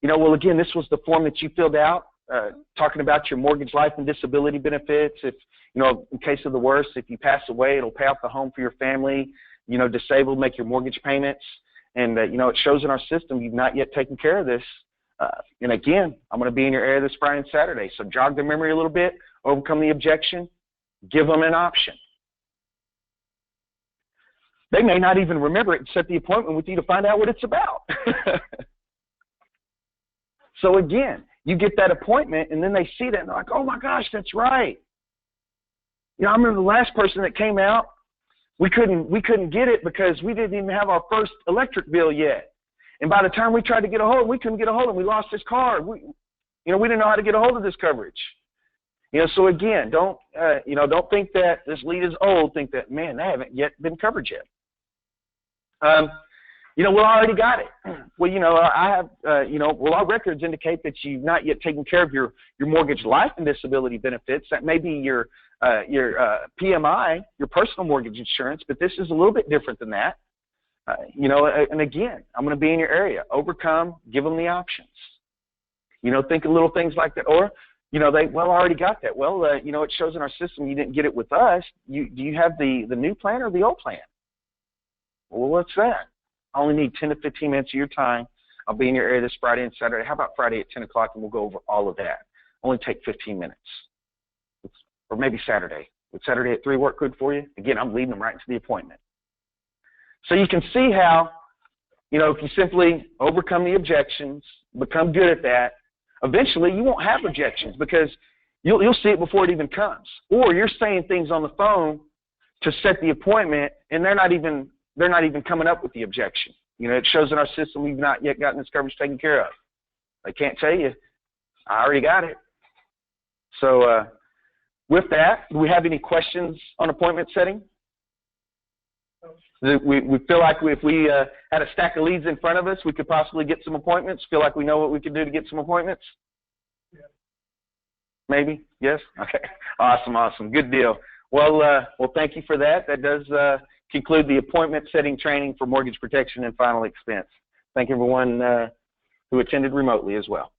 You know, well, again, this was the form that you filled out, talking about your mortgage life and disability benefits. If, you know, in case of the worst, if you pass away, it'll pay off the home for your family. You know, disabled, make your mortgage payments. And, you know, it shows in our system you've not yet taken care of this. And, again, I'm going to be in your area this Friday and Saturday. So jog their memory a little bit, overcome the objection, give them an option. They may not even remember it and set the appointment with you to find out what it's about. So, again, you get that appointment, and then they see that, and they're like, oh, my gosh, that's right. You know, I remember the last person that came out, we couldn't get it because we didn't even have our first electric bill yet. And by the time we tried to get a hold of him, we couldn't get a hold of him. We lost his card. We didn't know how to get a hold of this coverage. You know, so, again, don't think that this lead is old. Think that, man, they haven't yet been covered yet. You know, well, I already got it. Well, you know, I have, well, our records indicate that you've not yet taken care of your mortgage life and disability benefits. That may be your PMI, your personal mortgage insurance, but this is a little bit different than that. You know, and again, I'm going to be in your area. Overcome, give them the options. You know, think of little things like that. Or, you know, I already got that. Well, you know, it shows in our system you didn't get it with us. Do you have the new plan or the old plan? Well, what's that? I only need 10 to 15 minutes of your time. I'll be in your area this Friday and Saturday. How about Friday at 10 o'clock, and we'll go over all of that. Only take 15 minutes. Or maybe Saturday. Would Saturday at 3 work good for you? Again, I'm leading them right into the appointment. So you can see how, you know, if you simply overcome the objections, become good at that, eventually you won't have objections because you'll see it before it even comes. Or you're saying things on the phone to set the appointment, and they're not even coming up with the objection. You know, it shows in our system we've not yet gotten this coverage taken care of. They can't tell you, I already got it. So with that, do we have any questions on appointment setting? We feel like if we had a stack of leads in front of us, we could possibly get some appointments. Feel like we know what we could do to get some appointments? Yeah. Maybe? Yes? Okay. Awesome. Good deal. Well, thank you for that. That does conclude the appointment setting training for mortgage protection and final expense. Thank everyone who attended remotely as well.